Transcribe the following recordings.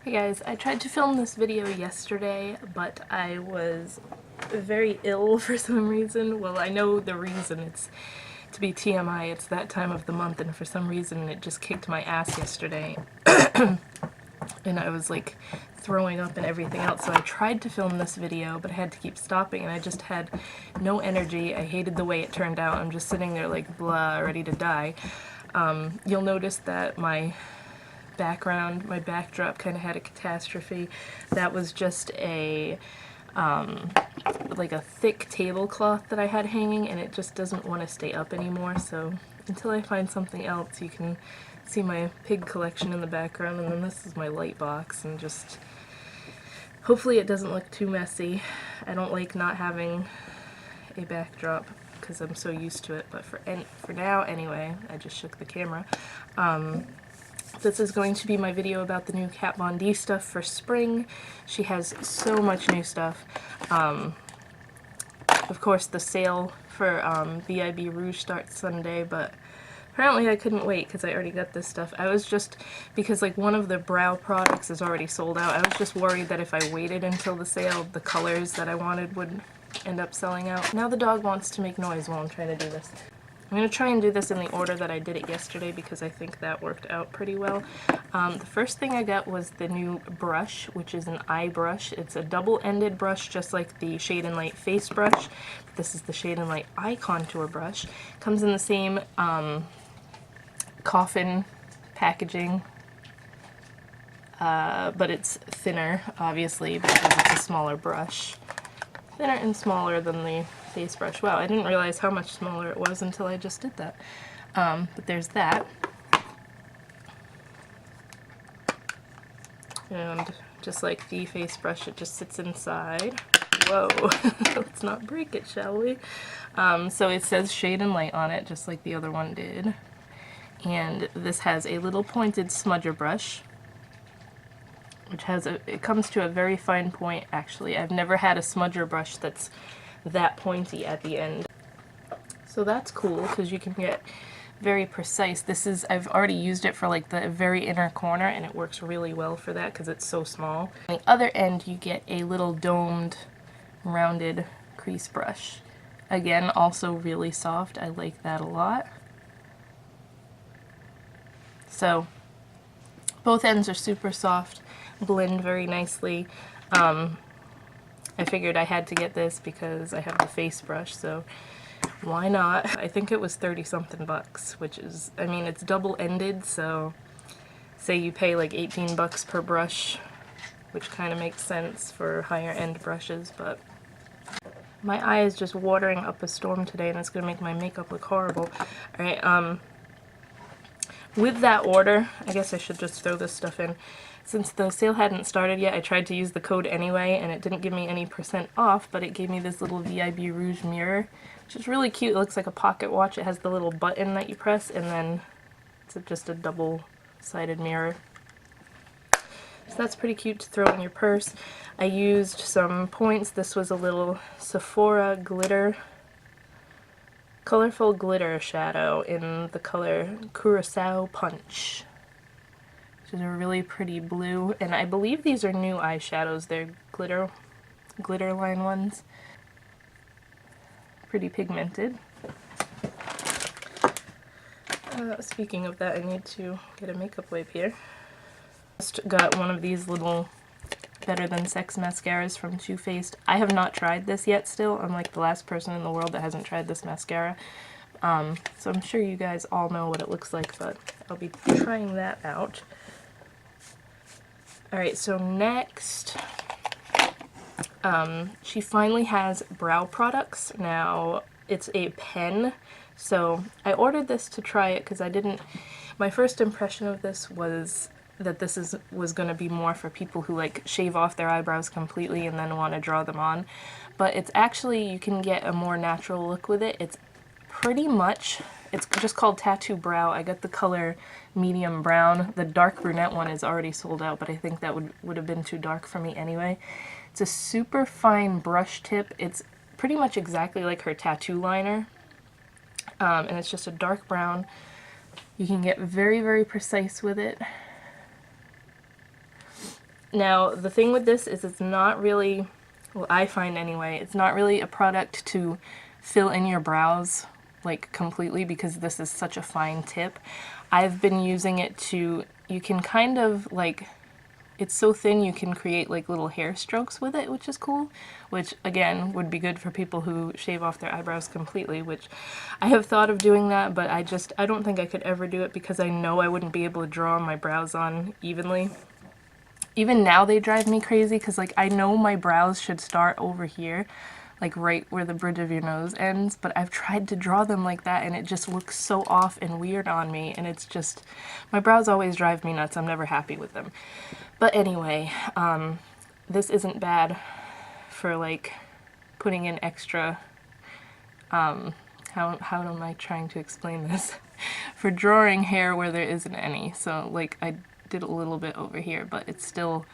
Hey guys, I tried to film this video yesterday, but I was very ill for some reason. Well, I know the reason. It's to be TMI, it's that time of the month, and for some reason it just kicked my ass yesterday. And I was like throwing up and everything else, so I tried to film this video, but I had to keep stopping, and I just had no energy. I hated the way it turned out. I'm just sitting there like blah, ready to die. You'll notice that my background, my backdrop kind of had a catastrophe. That was just a like a thick tablecloth that I had hanging, and it just doesn't want to stay up anymore, so until I find something else, you can see my pig collection in the background, and then this is my light box, and just hopefully it doesn't look too messy. I don't like not having a backdrop because I'm so used to it, but for now anyway, I just shook the camera. This is going to be my video about the new Kat Von D stuff for spring. She has so much new stuff. Of course, the sale for VIB Rouge starts Sunday, but apparently I couldn't wait because I already got this stuff. I was just, because like one of the brow products is already sold out, I was just worried that if I waited until the sale, the colors that I wanted would end up selling out. Now the dog wants to make noise while I'm trying to do this. I'm going to try and do this in the order that I did it yesterday because I think that worked out pretty well. The first thing I got was the new brush, which is an eye brush. It's a double-ended brush, just like the Shade and Light face brush. This is the Shade and Light eye contour brush. Comes in the same coffin packaging, but it's thinner, obviously, because it's a smaller brush. Thinner and smaller than the face brush. Wow, I didn't realize how much smaller it was until I just did that. But there's that. And just like the face brush, it just sits inside. Whoa, let's not break it, shall we? So it says Shade and Light on it, just like the other one did. And this has a little pointed smudger brush, which has it comes to a very fine point, actually. I've never had a smudger brush that's that pointy at the end. So that's cool, because you can get very precise. This is, I've already used it for like the very inner corner, and it works really well for that because it's so small. On the other end, you get a little domed, rounded crease brush. Again, also really soft. I like that a lot. So both ends are super soft, blend very nicely. I figured I had to get this because I have the face brush, so why not? I think it was 30-something bucks, which is, I mean, it's double-ended, so say you pay like 18 bucks per brush, which kind of makes sense for higher-end brushes, but my eye is just watering up a storm today, and it's going to make my makeup look horrible. Alright, with that order, I guess I should just throw this stuff in. Since the sale hadn't started yet, I tried to use the code anyway, and it didn't give me any % off, but it gave me this little VIB Rouge mirror, which is really cute. It looks like a pocket watch. It has the little button that you press, and then it's just a double-sided mirror. So that's pretty cute to throw in your purse. I used some points. This was a little Sephora glitter, colorful glitter shadow in the color Curacao Punch, which is a really pretty blue, and I believe these are new eyeshadows. They're glitter line ones. Pretty pigmented. Speaking of that, I need to get a makeup wipe here. Just got one of these little Better Than Sex mascaras from Too Faced. I have not tried this yet still. I'm like the last person in the world that hasn't tried this mascara. So I'm sure you guys all know what it looks like, but I'll be trying that out. Alright, so next, she finally has brow products. Now, it's a pen, so I ordered this to try it because I didn't, my first impression of this was that this was going to be more for people who like shave off their eyebrows completely and then want to draw them on. But it's actually, you can get a more natural look with it. It's pretty much, it's just called Tattoo Brow. I got the color medium brown. The dark brunette one is already sold out, but I think that would have been too dark for me anyway. It's a super fine brush tip. It's pretty much exactly like her tattoo liner. And it's just a dark brown. You can get very, very precise with it. Now, the thing with this is it's not really, well, I find anyway, it's not really a product to fill in your brows like completely because this is such a fine tip. I've been using it to, you can kind of like, it's so thin you can create like little hair strokes with it, which is cool, which again would be good for people who shave off their eyebrows completely, which I have thought of doing that, but I don't think I could ever do it because I know I wouldn't be able to draw my brows on evenly. Even now they drive me crazy because like I know my brows should start over here, like right where the bridge of your nose ends, but I've tried to draw them like that and it just looks so off and weird on me, and it's just, my brows always drive me nuts. I'm never happy with them. But anyway, this isn't bad for like putting in extra, how am I trying to explain this? For drawing hair where there isn't any. So like I did a little bit over here, but it's still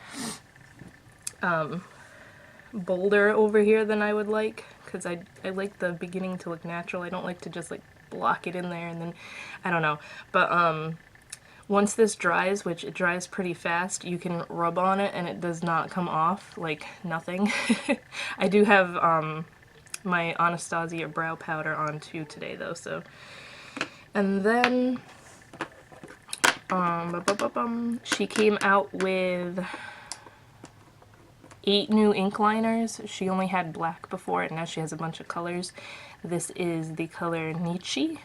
bolder over here than I would like, because I like the beginning to look natural. I don't like to just like block it in there and then, I don't know. But once this dries, which it dries pretty fast, you can rub on it and it does not come off, like nothing. I do have my Anastasia brow powder on too today though, so. And then she came out with 8 new ink liners. She only had black before and now she has a bunch of colors. This is the color Nietzsche.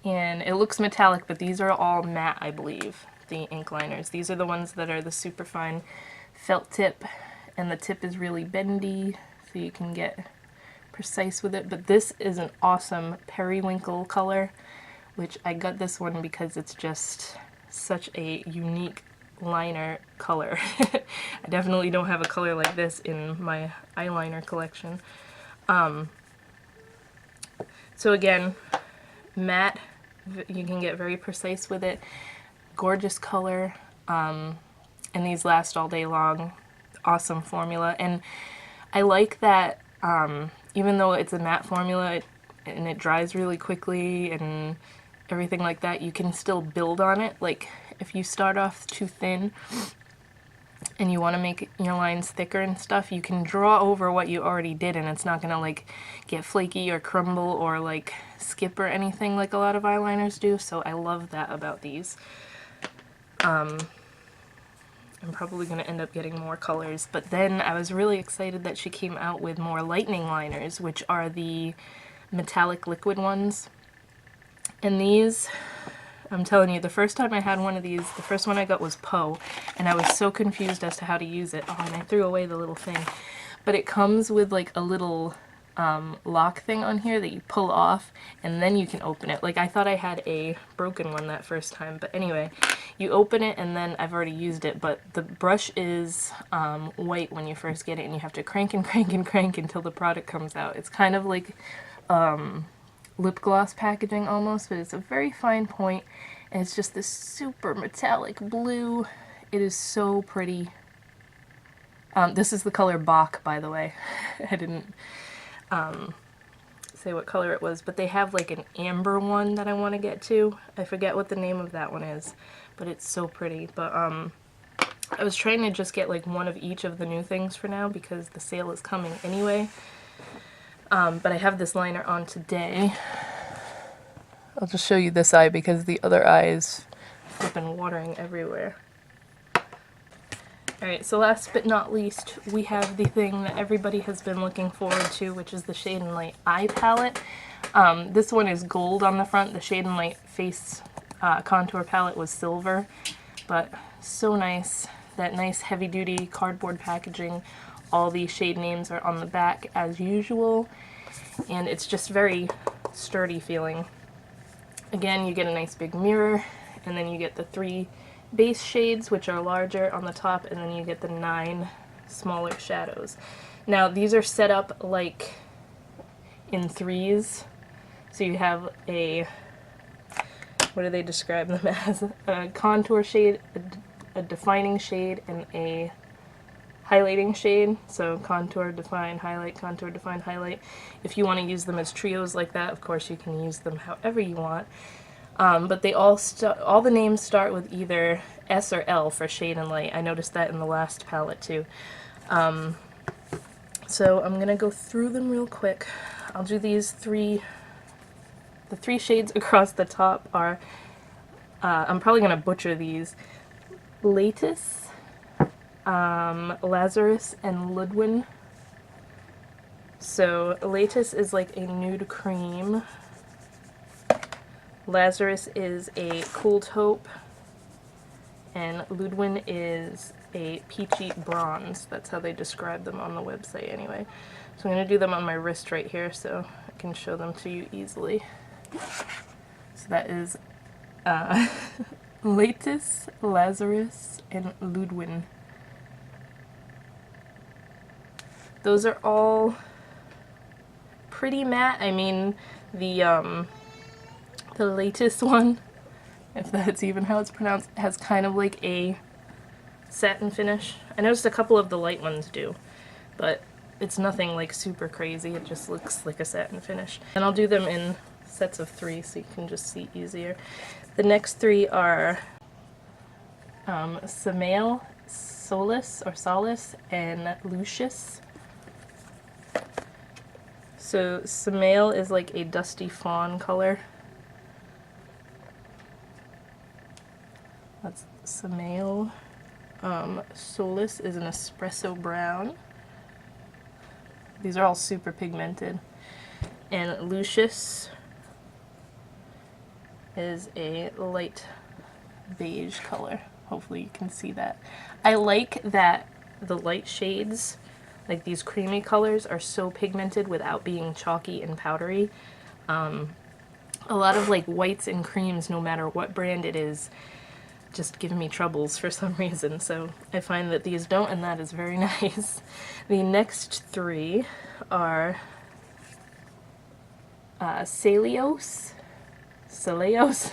And it looks metallic, but these are all matte, I believe, the ink liners. These are the ones that are the super fine felt tip, and the tip is really bendy, so you can get precise with it. But this is an awesome periwinkle color, which I got this one because it's just such a unique liner color. I definitely don't have a color like this in my eyeliner collection. So again, matte, you can get very precise with it. Gorgeous color, and these last all day long. Awesome formula, and I like that even though it's a matte formula and it dries really quickly and everything like that, you can still build on it. Like if you start off too thin and you want to make your lines thicker and stuff, you can draw over what you already did and it's not gonna like get flaky or crumble or like skip or anything like a lot of eyeliners do. So I love that about these. I'm probably going to end up getting more colors, but then I was really excited that she came out with more lightning liners, which are the metallic liquid ones. And these, I'm telling you, the first time I had one of these, the first one I got was Poe, and I was so confused as to how to use it. Oh, and I threw away the little thing. But it comes with like a little lock thing on here that you pull off, and then you can open it. Like I thought I had a broken one that first time, but anyway, you open it and then I've already used it, but the brush is white when you first get it, and you have to crank and crank and crank until the product comes out. It's kind of like lip gloss packaging almost, but it's a very fine point, and it's just this super metallic blue. It is so pretty. This is the color Bach, by the way. I didn't say what color it was, but they have like an amber one that I want to get to. I forget what the name of that one is, but it's so pretty. But I was trying to just get like one of each of the new things for now because the sale is coming anyway. But I have this liner on today. I'll just show you this eye because the other eye is flipping watering everywhere. Alright, so last but not least, we have the thing that everybody has been looking forward to, which is the Shade and Light eye palette. This one is gold on the front. The Shade and Light face contour palette was silver, but so nice. That nice heavy-duty cardboard packaging. All the shade names are on the back as usual, and it's just very sturdy feeling. Again, you get a nice big mirror, and then you get the 3 base shades, which are larger on the top, and then you get the 9 smaller shadows. Now these are set up like in 3s, so you have a, what do they describe them as? A contour shade, a defining shade, and a highlighting shade. So contour, define, highlight, contour, define, highlight. If you want to use them as trios like that, of course you can use them however you want. But they all the names start with either S or L for shade and light. I noticed that in the last palette too. So I'm gonna go through them real quick. I'll do these three. The three shades across the top are, I'm probably gonna butcher these, Lattice, Lazarus, and Ludwin. So Lattice is like a nude cream. Lazarus is a cool taupe. And Ludwin is a peachy bronze. That's how they describe them on the website anyway. So I'm going to do them on my wrist right here so I can show them to you easily. So that is Lattice, Lazarus, and Ludwin. Those are all pretty matte. I mean, the Lattice one, if that's even how it's pronounced, has kind of like a satin finish. I noticed a couple of the light ones do, but it's nothing like super crazy. It just looks like a satin finish. And I'll do them in sets of 3 so you can just see easier. The next 3 are Samael, Solace, and Lucius. So Samael is like a dusty fawn color. That's Samael. Solace is an espresso brown. These are all super pigmented. And Lucius is a light beige color. Hopefully you can see that. I like that the light shades, like these creamy colors, are so pigmented without being chalky and powdery. A lot of like whites and creams, no matter what brand it is, just give me troubles for some reason, so I find that these don't, and that is very nice. The next 3 are Celeos,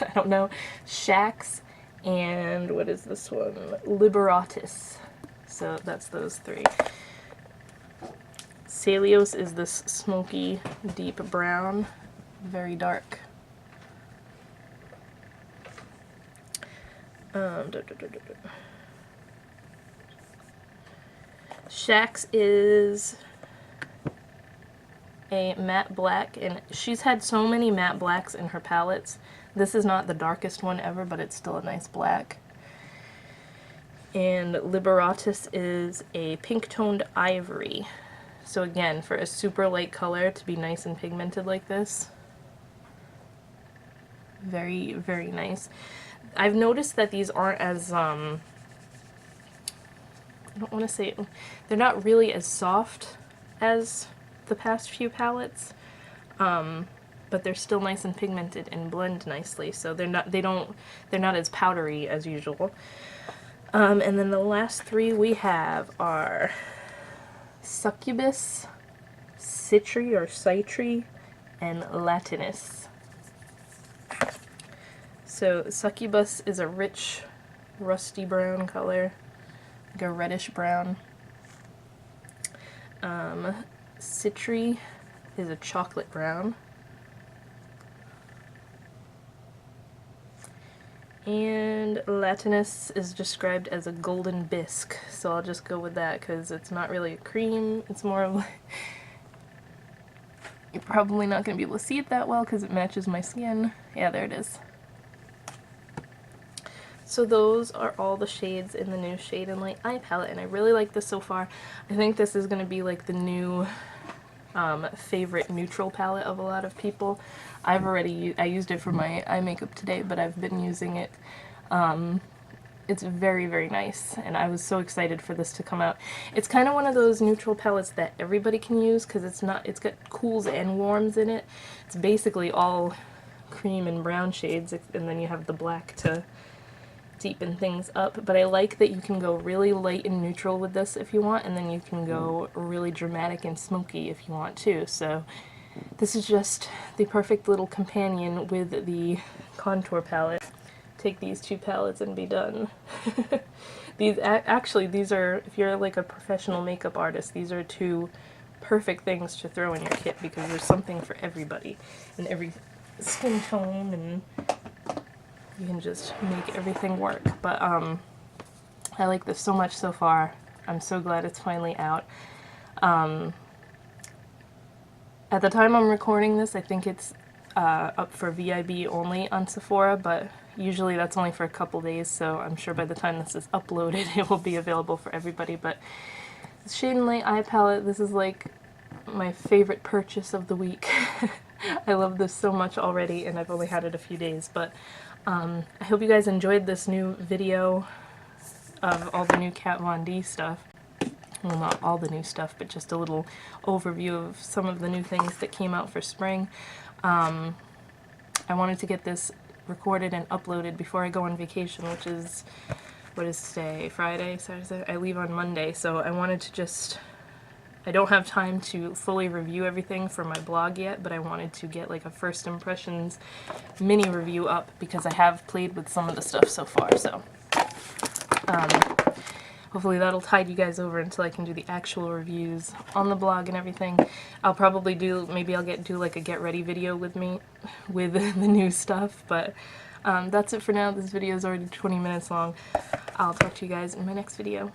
I don't know, Shax, and what is this one? Liberatus. So that's those 3. Celeos is this smoky, deep brown, very dark. Shax is a matte black, and she's had so many matte blacks in her palettes. This is not the darkest one ever, but it's still a nice black. And Liberatus is a pink-toned ivory. So again, for a super light color to be nice and pigmented like this, very, very nice. I've noticed that these aren't as, I don't want to say, they're not really as soft as the past few palettes, but they're still nice and pigmented and blend nicely, so they're not as powdery as usual. And then the last 3 we have are Succubus, Citri, and Latinus. So Succubus is a rich, rusty brown color, like a reddish brown. Citri is a chocolate brown. And Latinus is described as a golden bisque, so I'll just go with that because it's not really a cream, it's more of like... You're probably not going to be able to see it that well because it matches my skin. Yeah, there it is. So those are all the shades in the new Shade and Light eye palette, and I really like this so far. I think this is going to be like the new favorite neutral palette of a lot of people. I used it for my eye makeup today, but I've been using it. It's very, very nice, and I was so excited for this to come out. It's kind of one of those neutral palettes that everybody can use because it's got cools and warms in it. It's basically all cream and brown shades, and then you have the black to deepen things up, but I like that you can go really light and neutral with this if you want, and then you can go really dramatic and smoky if you want too. So this is just the perfect little companion with the contour palette. Take these 2 palettes and be done. These are, if you're like a professional makeup artist, these are 2 perfect things to throw in your kit because there's something for everybody and every skin tone and you can just make everything work. But I like this so much so far. I'm so glad it's finally out. At the time I'm recording this, I think it's up for VIB only on Sephora, but usually that's only for a couple days, so I'm sure by the time this is uploaded it will be available for everybody. But this Shade and Light eye palette, this is like my favorite purchase of the week. I love this so much already, and I've only had it a few days, but I hope you guys enjoyed this new video of all the new Kat Von D stuff. Well, not all the new stuff, but just a little overview of some of the new things that came out for spring. I wanted to get this recorded and uploaded before I go on vacation, which is, what is today? Friday? Saturday? I leave on Monday, so I wanted to just, I don't have time to fully review everything for my blog yet, but I wanted to get like a first impressions mini review up because I have played with some of the stuff so far, so hopefully that'll tide you guys over until I can do the actual reviews on the blog and everything. I'll probably do, maybe I'll do like a get ready video with me, with the new stuff, but that's it for now. This video is already 20 minutes long. I'll talk to you guys in my next video.